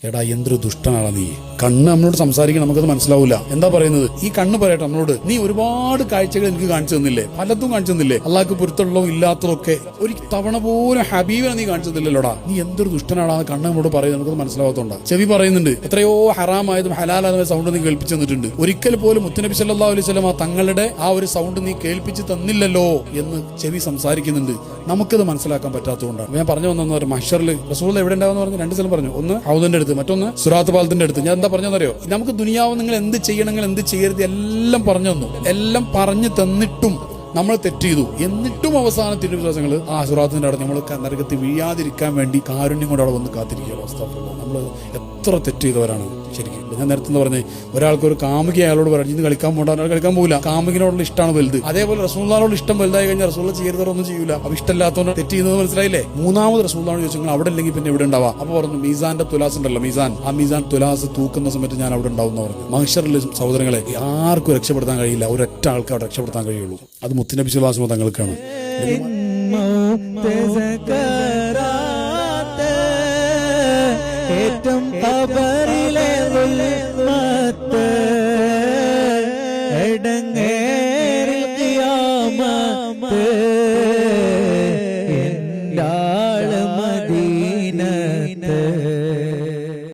എടാ എന്തൊരു ദുഷ്ടനാണ് നീ. കണ്ണ് നമ്മളോട് സംസാരിക്കണം, നമുക്കത് മനസ്സിലാവില്ല. എന്താ പറയുന്നത്? ഈ കണ്ണ് പറയട്ടെ നമ്മളോട്, നീ ഒരുപാട് കാഴ്ചകൾ എനിക്ക് കാണിച്ചു തന്നില്ലേ, പലതും കാണിച്ചു തന്നില്ലേ, അള്ളാഹ്ക്ക് പൊരുത്തമുള്ളതും ഇല്ലാത്തതൊക്കെ. ഒരു തവണ പോലും ഹബീബിനെ നീ കാണിച്ചു തന്നില്ലല്ലോടാ, നീ എന്തൊരു ദുഷ്ടനാടാന്ന് കണ്ണ് നമ്മളോട് പറയുന്നത് നമുക്കത് മനസ്സിലാവാത്തോണ്ടാ. ചെവി പറയുന്നുണ്ട്, എത്രയോ ഹറാമായതും ഹലാലായതുമായ സൗണ്ട് നീ കേൾപ്പിച്ചു തന്നിട്ടുണ്ട്. ഒരിക്കൽ പോലും മുത്തുനബി സല്ലല്ലാഹു അലൈഹി വസല്ലം തങ്ങളുടെ ആ ഒരു സൗണ്ട് നീ കേൾപ്പിച്ച് തന്നില്ലല്ലോ എന്ന് ചെവി സംസാരിക്കുന്നുണ്ട്. നമുക്കത് മനസ്സിലാക്കാൻ പറ്റാത്തതുകൊണ്ടാണ്. ഞാൻ പറഞ്ഞു വന്നെന്ന് പറഞ്ഞു, മഹ്ശറിൽ റസൂൽ എവിടെ ഉണ്ടാവുന്ന പറഞ്ഞു, രണ്ട് സ്ഥലം പറഞ്ഞു. ഒന്ന് ഹൗദിന്റെ അടുത്ത്, മറ്റൊന്ന് സിറാത്ത് പാലത്തിന്റെ അടുത്ത്. ഞാൻ എന്താ പറഞ്ഞെന്നറിയോ? നമുക്ക് ദുനിയാവ് നിങ്ങൾ എന്ത് ചെയ്യണം, നിങ്ങൾ എന്ത് ചെയ്യരുത് എല്ലാം പറഞ്ഞു തന്നു. എല്ലാം പറഞ്ഞു തന്നിട്ടും നമ്മൾ തെറ്റ് ചെയ്തു. എന്നിട്ടും അവസാനം തിരുവിശ്വാസങ്ങൾ ആ സിറാത്തിന്റെ അടുത്ത് നമ്മൾ നരകത്തിൽ വീഴാതിരിക്കാൻ വേണ്ടി കാരുണ്യം കൊണ്ട് അവിടെ വന്ന് കാത്തിരിക്കുക. നമ്മൾ എത്ര തെറ്റ് ചെയ്തവരാണ് ശരിക്കും. ഞാൻ നേരത്തെ പറഞ്ഞേ, ഒരാൾക്ക് ഒരു കാമുകി അയാളോട് പറഞ്ഞു ഇന്ന് കളിക്കാൻ പോകണ്ട, ഒരാൾ കളിക്കാൻ പോകില്ല. കാമുകിനോടുള്ള ഇഷ്ടമാണ് വലുത്. അതേപോലെ റസൂലുള്ളാഹിനോട് ഇഷ്ടം വലുതായി കഴിഞ്ഞാൽ റസൂലുള്ളാഹി ചെയ്യരുതൊന്നും ചെയ്യൂല. അപ്പൊ ഇഷ്ടമില്ലാത്തവന് തെറ്റ് ചെയ്യുന്നത് മനസ്സിലായില്ലേ? മൂന്നാമത് റസൂലുള്ളാഹിനോട് ചോദിച്ചു, നിങ്ങൾ അവിടെ ഇല്ലെങ്കിൽ പിന്നെ എവിടെ ഉണ്ടാവാ? അപ്പൊ പറഞ്ഞു, മീസാന്റെ തുലാസ് ഉണ്ടല്ലോ, മീസാൻ, ആ മീസാൻ തുലാസ് തൂക്കുന്ന സമയത്ത് ഞാൻ അവിടെ ഉണ്ടാവും എന്ന് പറഞ്ഞു. മഹ്ശറിൽ സഹോദരങ്ങളെ ആർക്കും രക്ഷപ്പെടുത്താൻ കഴിയില്ല, ഒരൊറ്റ ആൾക്ക് അവിടെ രക്ഷപ്പെടുത്താൻ കഴിയുള്ളൂ. അത് മുത്തുനബി സ്വല്ലല്ലാഹു അലൈഹി വസല്ലം തങ്ങൾക്കാണ്. ഏറ്റം ഖബറിലെ ഉൽമത്ത് എടങ്ങേറിൽ ഖിയാമത്ത്